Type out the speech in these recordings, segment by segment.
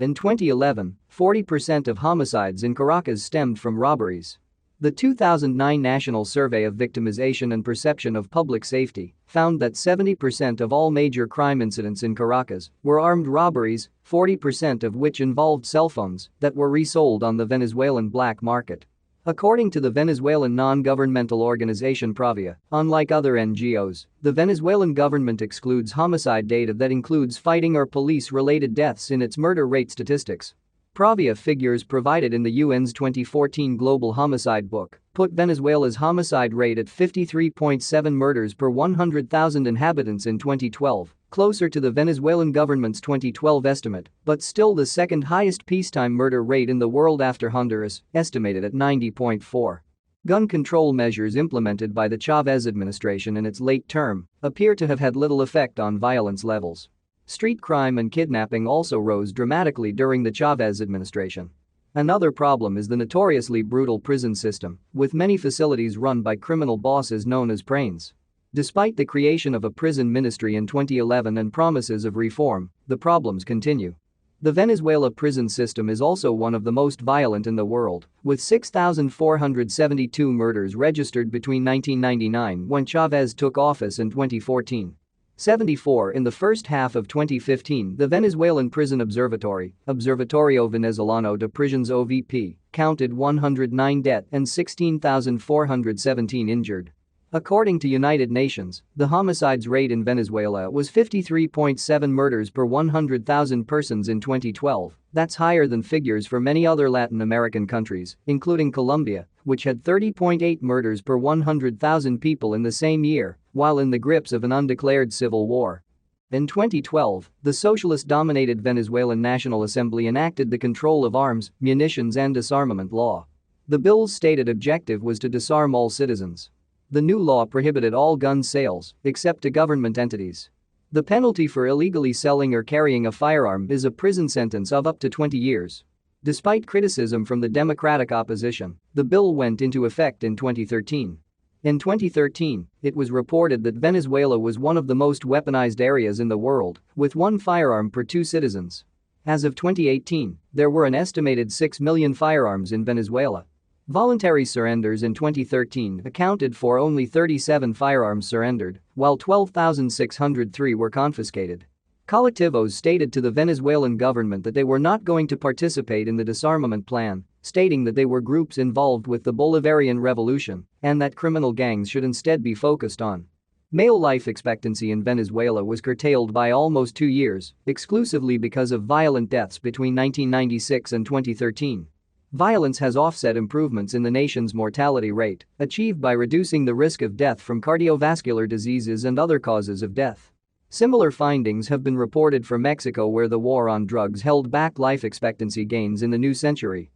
In 2011, 40% of homicides in Caracas stemmed from robberies. The 2009 National Survey of Victimization and Perception of Public Safety found that 70% of all major crime incidents in Caracas were armed robberies, 40% of which involved cell phones that were resold on the Venezuelan black market. According to the Venezuelan non-governmental organization Pravia, unlike other NGOs, the Venezuelan government excludes homicide data that includes fighting or police-related deaths in its murder rate statistics. Pravia figures provided in the UN's 2014 Global Homicide Book put Venezuela's homicide rate at 53.7 murders per 100,000 inhabitants in 2012, closer to the Venezuelan government's 2012 estimate, but still the second highest peacetime murder rate in the world after Honduras, estimated at 90.4. Gun control measures implemented by the Chavez administration in its late term appear to have had little effect on violence levels. Street crime and kidnapping also rose dramatically during the Chavez administration. Another problem is the notoriously brutal prison system, with many facilities run by criminal bosses known as brains. Despite the creation of a prison ministry in 2011 and promises of reform, the problems continue. The Venezuela prison system is also one of the most violent in the world, with 6,472 murders registered between 1999 when Chavez took office and 2014. 74 in the first half of 2015. The Venezuelan Prison Observatory, Observatorio Venezolano de Prisiones OVP, counted 109 dead and 16,417 injured. According to United Nations, the homicides rate in Venezuela was 53.7 murders per 100,000 persons in 2012. That's higher than figures for many other Latin American countries, including Colombia, which had 30.8 murders per 100,000 people in the same year, while in the grips of an undeclared civil war. In 2012, the socialist-dominated Venezuelan National Assembly enacted the Control of Arms, Munitions and Disarmament Law. The bill's stated objective was to disarm all citizens. The new law prohibited all gun sales, except to government entities. The penalty for illegally selling or carrying a firearm is a prison sentence of up to 20 years. Despite criticism from the democratic opposition, the bill went into effect in 2013. In 2013, it was reported that Venezuela was one of the most weaponized areas in the world, with one firearm per 2 citizens. As of 2018, there were an estimated 6 million firearms in Venezuela. Voluntary surrenders in 2013 accounted for only 37 firearms surrendered, while 12,603 were confiscated. Colectivos stated to the Venezuelan government that they were not going to participate in the disarmament plan, stating that they were groups involved with the Bolivarian Revolution and that criminal gangs should instead be focused on. Male life expectancy in Venezuela was curtailed by almost 2 years, exclusively because of violent deaths between 1996 and 2013. Violence has offset improvements in the nation's mortality rate, achieved by reducing the risk of death from cardiovascular diseases and other causes of death. Similar findings have been reported for Mexico, where the war on drugs held back life expectancy gains in the new century.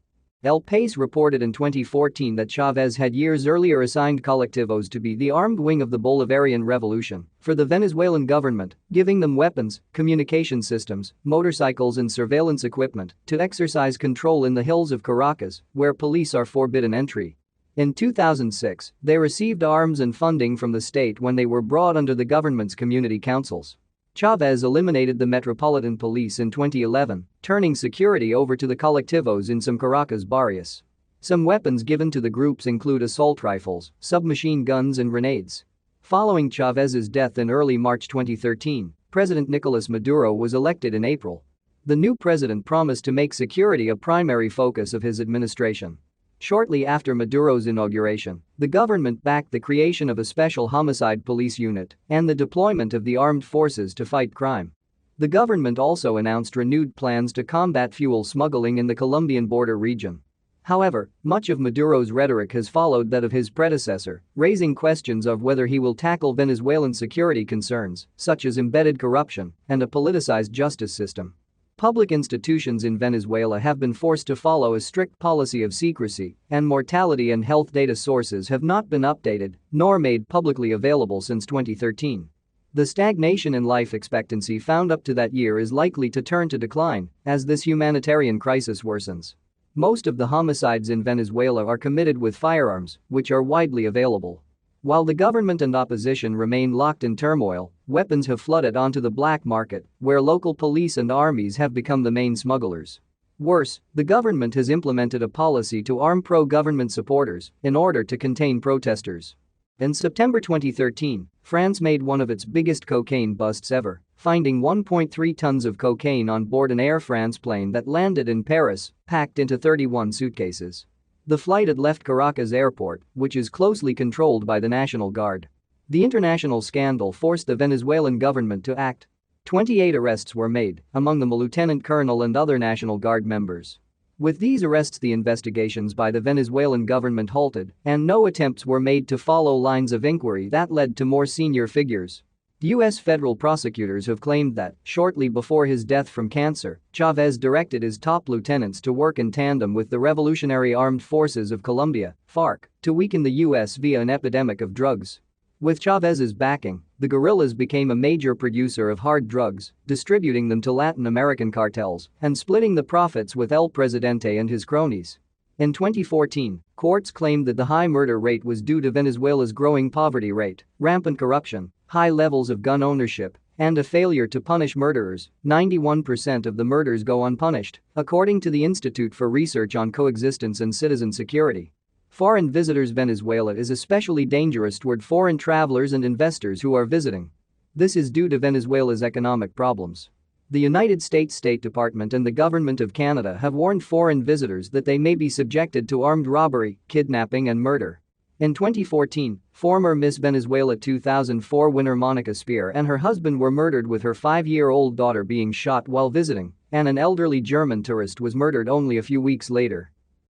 El País reported in 2014 that Chavez had years earlier assigned colectivos to be the armed wing of the Bolivarian Revolution for the Venezuelan government, giving them weapons, communication systems, motorcycles and surveillance equipment to exercise control in the hills of Caracas, where police are forbidden entry. In 2006, they received arms and funding from the state when they were brought under the government's community councils. Chavez eliminated the Metropolitan Police in 2011, turning security over to the colectivos in some Caracas barrios. Some weapons given to the groups include assault rifles, submachine guns and grenades. Following Chavez's death in early March 2013, President Nicolas Maduro was elected in April. The new president promised to make security a primary focus of his administration. Shortly after Maduro's inauguration, the government backed the creation of a special homicide police unit and the deployment of the armed forces to fight crime. The government also announced renewed plans to combat fuel smuggling in the Colombian border region. However, much of Maduro's rhetoric has followed that of his predecessor, raising questions of whether he will tackle Venezuelan security concerns, such as embedded corruption and a politicized justice system. Public institutions in Venezuela have been forced to follow a strict policy of secrecy, and mortality and health data sources have not been updated nor made publicly available since 2013. The stagnation in life expectancy found up to that year is likely to turn to decline as this humanitarian crisis worsens. Most of the homicides in Venezuela are committed with firearms, which are widely available. While the government and opposition remain locked in turmoil, weapons have flooded onto the black market, where local police and armies have become the main smugglers. Worse, the government has implemented a policy to arm pro-government supporters in order to contain protesters. In September 2013, France made one of its biggest cocaine busts ever, finding 1.3 tons of cocaine on board an Air France plane that landed in Paris, packed into 31 suitcases. The flight had left Caracas airport, which is closely controlled by the National Guard. The international scandal forced the Venezuelan government to act. 28 arrests were made, among them a lieutenant colonel and other National Guard members. With these arrests, the investigations by the Venezuelan government halted, and no attempts were made to follow lines of inquiry that led to more senior figures. U.S. federal prosecutors have claimed that, shortly before his death from cancer, Chavez directed his top lieutenants to work in tandem with the Revolutionary Armed Forces of Colombia, FARC, to weaken the U.S. via an epidemic of drugs. With Chavez's backing, the guerrillas became a major producer of hard drugs, distributing them to Latin American cartels and splitting the profits with El Presidente and his cronies. In 2014, courts claimed that the high murder rate was due to Venezuela's growing poverty rate, rampant corruption, high levels of gun ownership, and a failure to punish murderers. 91% of the murders go unpunished, according to the Institute for Research on Coexistence and Citizen Security. Foreign visitors. Venezuela is especially dangerous toward foreign travelers and investors who are visiting. This is due to Venezuela's economic problems. The United States State Department and the Government of Canada have warned foreign visitors that they may be subjected to armed robbery, kidnapping and murder. In 2014, former Miss Venezuela 2004 winner Monica Spear and her husband were murdered, with her 5-year-old daughter being shot while visiting, and an elderly German tourist was murdered only a few weeks later.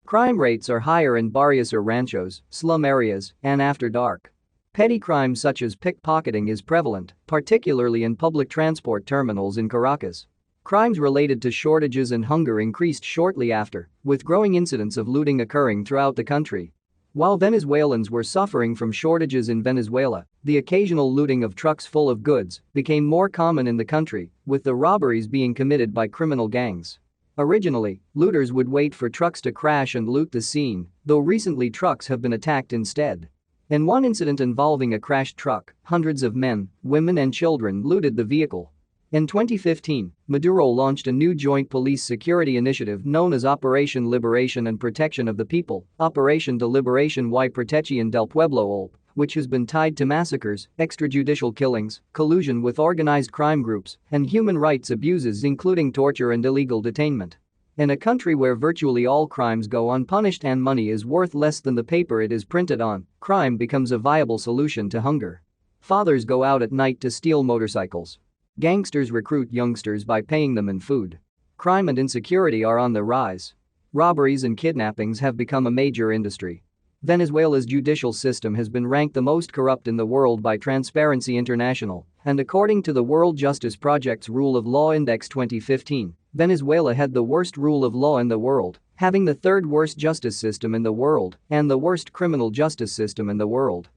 Crime rates are higher in barrios or ranchos, slum areas, and after dark. Petty crime such as pickpocketing is prevalent, particularly in public transport terminals in Caracas. Crimes related to shortages and hunger increased shortly after, with growing incidents of looting occurring throughout the country. While Venezuelans were suffering from shortages in Venezuela, the occasional looting of trucks full of goods became more common in the country, with the robberies being committed by criminal gangs. Originally, looters would wait for trucks to crash and loot the scene, though recently trucks have been attacked instead. In one incident involving a crashed truck, hundreds of men, women and children looted the vehicle. In 2015, Maduro launched a new joint police security initiative known as Operation Liberation and Protection of the People, Operation de Liberación y Protección del Pueblo OLP, which has been tied to massacres, extrajudicial killings, collusion with organized crime groups, and human rights abuses including torture and illegal detainment. In a country where virtually all crimes go unpunished and money is worth less than the paper it is printed on, crime becomes a viable solution to hunger. Fathers go out at night to steal motorcycles. Gangsters recruit youngsters by paying them in food. Crime and insecurity are on the rise. Robberies and kidnappings have become a major industry. Venezuela's judicial system has been ranked the most corrupt in the world by Transparency International, and according to the World Justice Project's Rule of Law Index 2015, Venezuela had the worst rule of law in the world, having the third worst justice system in the world and the worst criminal justice system in the world.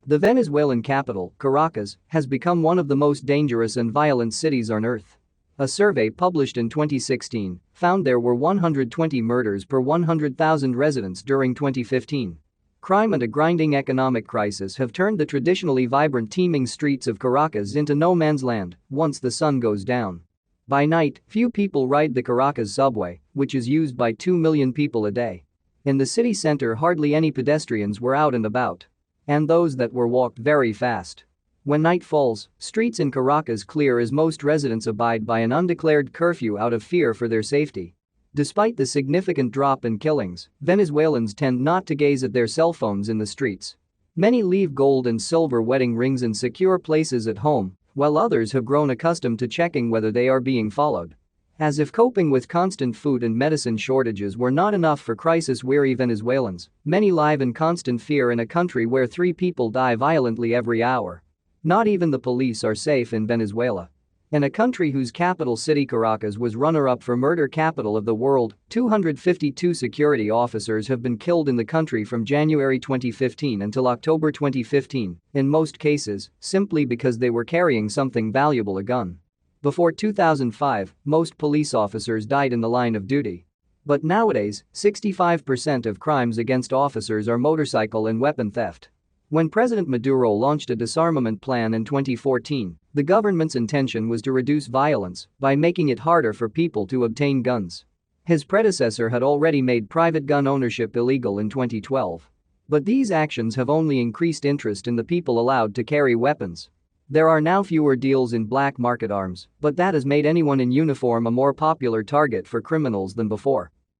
The Venezuelan capital, Caracas, has become one of the most dangerous and violent cities on earth. A survey published in 2016 found there were 120 murders per 100,000 residents during 2015. Crime and a grinding economic crisis have turned the traditionally vibrant, teeming streets of Caracas into no man's land once the sun goes down. By night, few people ride the Caracas subway, which is used by 2 million people a day. In the city center, hardly any pedestrians were out and about. And those that were walked very fast. When night falls, streets in Caracas clear as most residents abide by an undeclared curfew out of fear for their safety. Despite the significant drop in killings, Venezuelans tend not to gaze at their cell phones in the streets. Many leave gold and silver wedding rings in secure places at home, while others have grown accustomed to checking whether they are being followed. As if coping with constant food and medicine shortages were not enough for crisis-weary Venezuelans, many live in constant fear in a country where 3 people die violently every hour. Not even the police are safe in Venezuela. In a country whose capital city Caracas was runner-up for murder capital of the world, 252 security officers have been killed in the country from January 2015 until October 2015, in most cases, simply because they were carrying something valuable, a gun. Before 2005, most police officers died in the line of duty. But nowadays, 65% of crimes against officers are motorcycle and weapon theft. When President Maduro launched a disarmament plan in 2014, the government's intention was to reduce violence by making it harder for people to obtain guns. His predecessor had already made private gun ownership illegal in 2012. But these actions have only increased interest in the people allowed to carry weapons. There are now fewer deals in black market arms, but that has made anyone in uniform a more popular target for criminals than before.